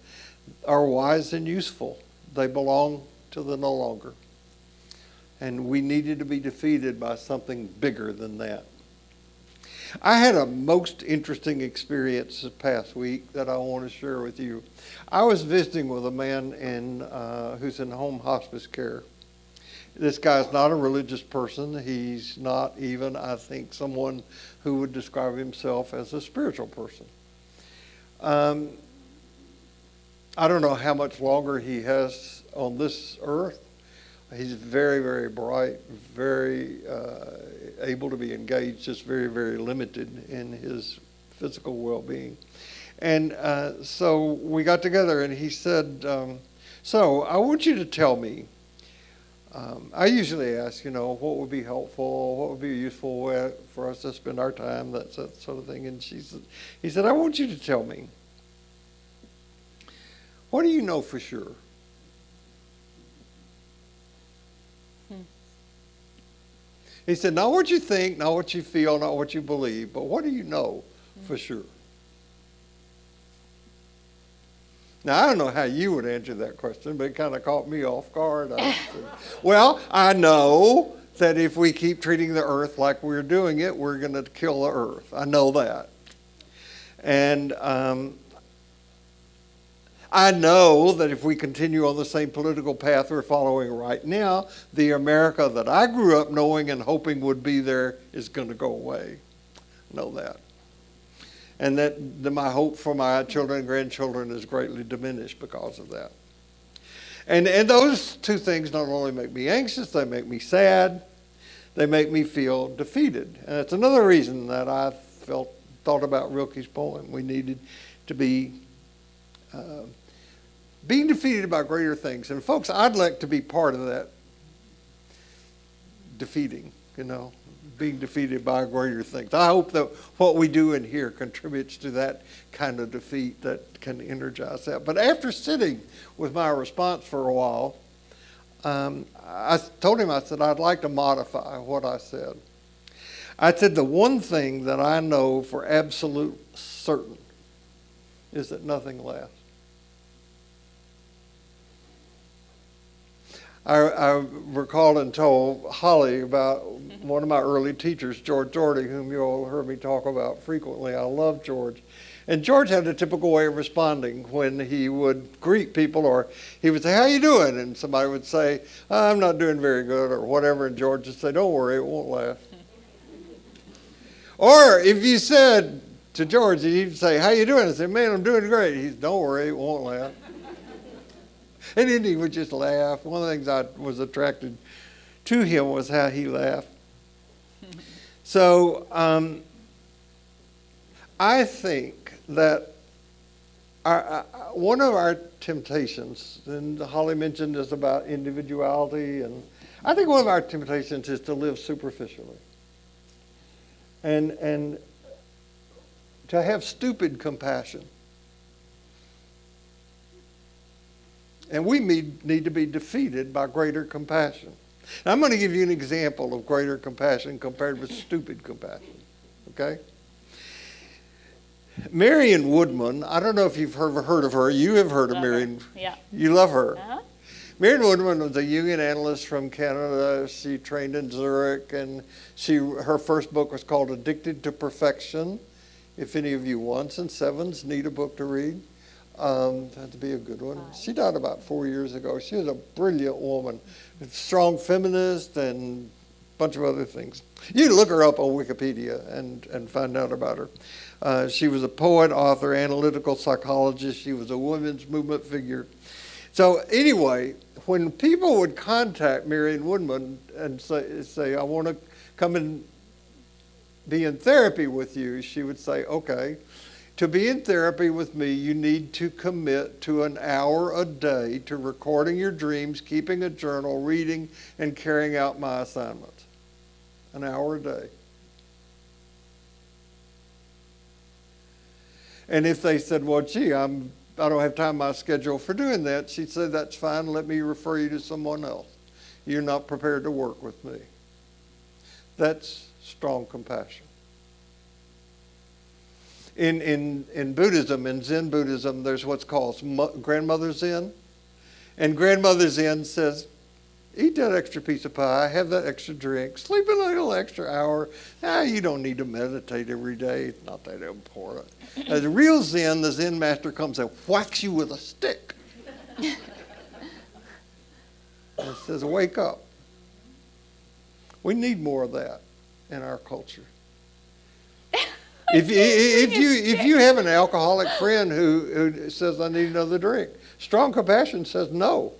[SPEAKER 1] are wise and useful. They belong to the no longer. And we needed to be defeated by something bigger than that. I had a most interesting experience this past week that I want to share with you. I was visiting with a man who's in home hospice care. This guy's not a religious person. He's not even, I think, someone who would describe himself as a spiritual person. I don't know how much longer he has on this earth. He's very, very bright, very able to be engaged, just very, very limited in his physical well-being. And so we got together and he said, so I want you to tell me, I usually ask, what would be helpful, what would be useful way for us to spend our time, that sort of thing. And he said, I want you to tell me, what do you know for sure? He said, not what you think, not what you feel, not what you believe, but what do you know for sure? Now, I don't know how you would answer that question, but it kind of caught me off guard. Well, I know that if we keep treating the earth like we're doing it, we're going to kill the earth. I know that. And I know that if we continue on the same political path we're following right now, the America that I grew up knowing and hoping would be there is going to go away. I know that. And that my hope for my children and grandchildren is greatly diminished because of that. And those two things not only make me anxious, they make me sad, they make me feel defeated. And it's another reason that I thought about Rilke's poem. We needed to be being defeated by greater things. And folks, I'd like to be part of that defeating, being defeated by greater things. I hope that what we do in here contributes to that kind of defeat that can energize that. But after sitting with my response for a while, I told him, I said, I'd like to modify what I said. I said, the one thing that I know for absolute certain is that nothing lasts. I recalled and told Holly about one of my early teachers, George Doherty, whom you all heard me talk about frequently. I love George. And George had a typical way of responding when he would greet people, or he would say, how you doing? And somebody would say, I'm not doing very good, or whatever. And George would say, don't worry, it won't last. Or if you said to George, he'd say, how you doing? I said, man, I'm doing great. He'd, don't worry, it won't last. And then he would just laugh. One of the things I was attracted to him was how he laughed. So I think that one of our temptations, and Holly mentioned this about individuality, and I think one of our temptations is to live superficially. And to have stupid compassion. And we need to be defeated by greater compassion. Now, I'm going to give you an example of greater compassion compared with stupid compassion. Okay? Marion Woodman, I don't know if you've heard of her. You have heard of Marion.
[SPEAKER 2] Yeah.
[SPEAKER 1] You love her.
[SPEAKER 2] Uh-huh.
[SPEAKER 1] Marion Woodman was a Jungian analyst from Canada. She trained in Zurich, and her first book was called Addicted to Perfection. If any of you ones and sevens need a book to read, that'd be a good one. She died about 4 years ago. She was a brilliant woman, a strong feminist, and a bunch of other things. You can look her up on Wikipedia and find out about her. She was a poet, author, analytical psychologist. She was a women's movement figure. So anyway, when people would contact Marion Woodman and say, I want to come and be in therapy with you, she would say, okay. To be in therapy with me, you need to commit to an hour a day to recording your dreams, keeping a journal, reading, and carrying out my assignments. An hour a day. And if they said, well, gee, I don't have time in my schedule for doing that, she'd say, that's fine, let me refer you to someone else. You're not prepared to work with me. That's strong compassion. In Buddhism, in Zen Buddhism, there's what's called Grandmother Zen. And Grandmother Zen says, eat that extra piece of pie, have that extra drink, sleep a little extra hour. You don't need to meditate every day. It's not that important. As a real Zen, the Zen master comes and whacks you with a stick. And says, wake up. We need more of that in our culture. If you have an alcoholic friend who says, I need another drink, strong compassion says no.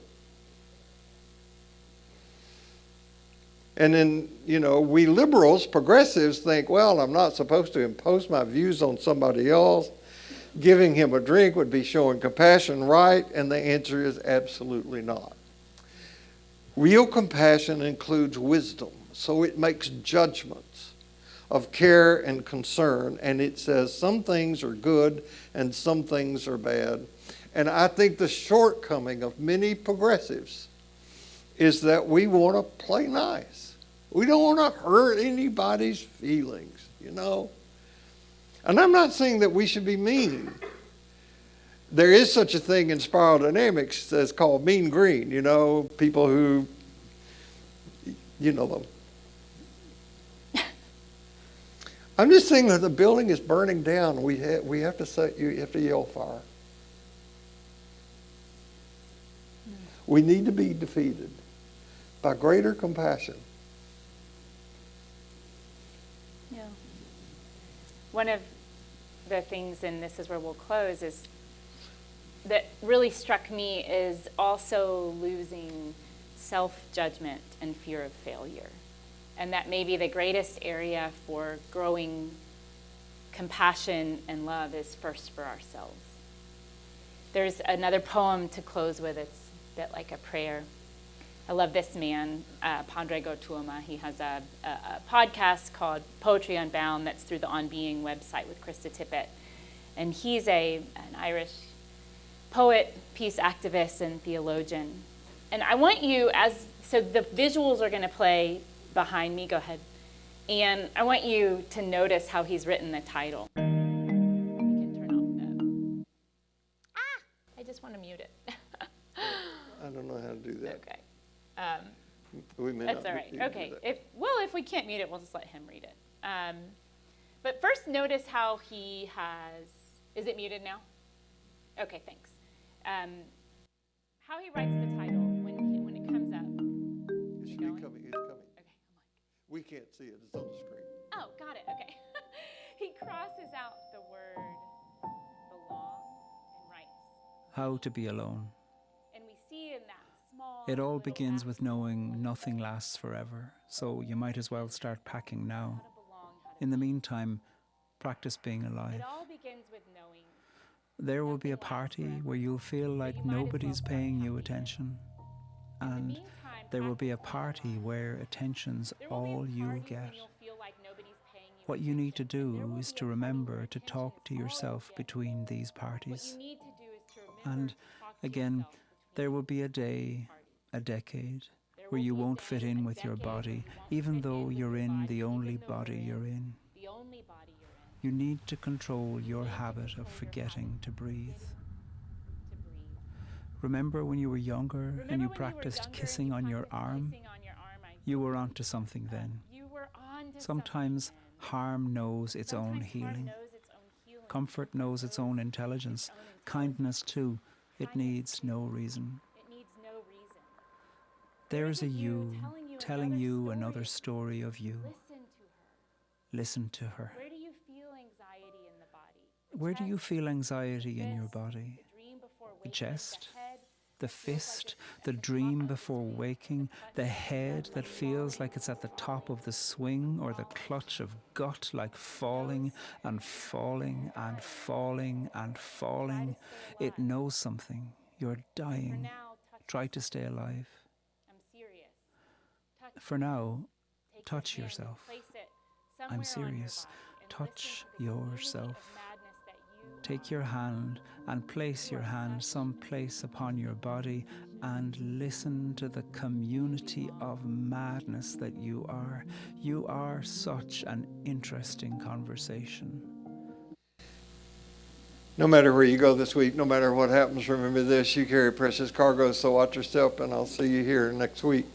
[SPEAKER 1] And then, we liberals, progressives think, well, I'm not supposed to impose my views on somebody else. Giving him a drink would be showing compassion, right? And the answer is absolutely not. Real compassion includes wisdom, so it makes judgments of care and concern, and it says some things are good and some things are bad. And I think the shortcoming of many progressives is that we want to play nice. We don't want to hurt anybody's feelings, And I'm not saying that we should be mean. There is such a thing in spiral dynamics that's called mean green, people who, them. I'm just saying that the building is burning down. We have to say, you have to yell fire. We need to be defeated by greater compassion.
[SPEAKER 2] Yeah. One of the things, and this is where we'll close, is that really struck me is also losing self-judgment and fear of failure. And that may be the greatest area for growing compassion and love is first for ourselves. There's another poem to close with. It's a bit like a prayer. I love this man, Pandre Gotuama. He has a podcast called Poetry Unbound that's through the On Being website with Krista Tippett. And he's an Irish poet, peace activist, and theologian. And I want you, so the visuals are going to play behind me. Go ahead. And I want you to notice how he's written the title. We can turn off the... I just want to mute it.
[SPEAKER 1] I don't know how to do that.
[SPEAKER 2] Okay. That's all right. Okay. If we can't mute it, we'll just let him read it. But first, notice how he has... Is it muted now? Okay, thanks. How he writes the title when it comes up.
[SPEAKER 1] It's coming. Okay, I'm like, we can't see it. It's on the screen.
[SPEAKER 2] Oh, got it. Okay. He crosses out the word belong and writes.
[SPEAKER 4] How to be alone.
[SPEAKER 2] And we see in that small...
[SPEAKER 4] It all begins with knowing nothing lasts forever, so you might as well start packing now. In the meantime, practice being alive.
[SPEAKER 2] It all begins with knowing.
[SPEAKER 4] There will be a party where you'll feel like nobody's paying you attention. And there will be a party where attention's all you'll get. What you need to do is to remember to talk to yourself between these parties. And again, there will be a day, a decade, where you won't fit in with your body, even though you're in the only body you're in. You need to control your habit of forgetting to breathe. Remember when you were younger and you practiced kissing on your arm? You were onto something then. Sometimes harm knows its own healing. Comfort knows its own intelligence. Kindness too. It needs no reason. There is a you telling you another story of you. Listen to her. Where do you feel anxiety in your body? The chest? the fist, the dream before waking, the head that feels like it's at the top of the swing, or the clutch of gut like falling and falling and falling and falling. It knows something. You're dying. Try to stay alive. For now, touch yourself. I'm serious. Touch yourself. Take your hand and place your hand someplace upon your body and listen to the community of madness that you are. You are such an interesting conversation.
[SPEAKER 1] No matter where you go this week, no matter what happens, remember this: you carry precious cargo, so watch your step, and I'll see you here next week.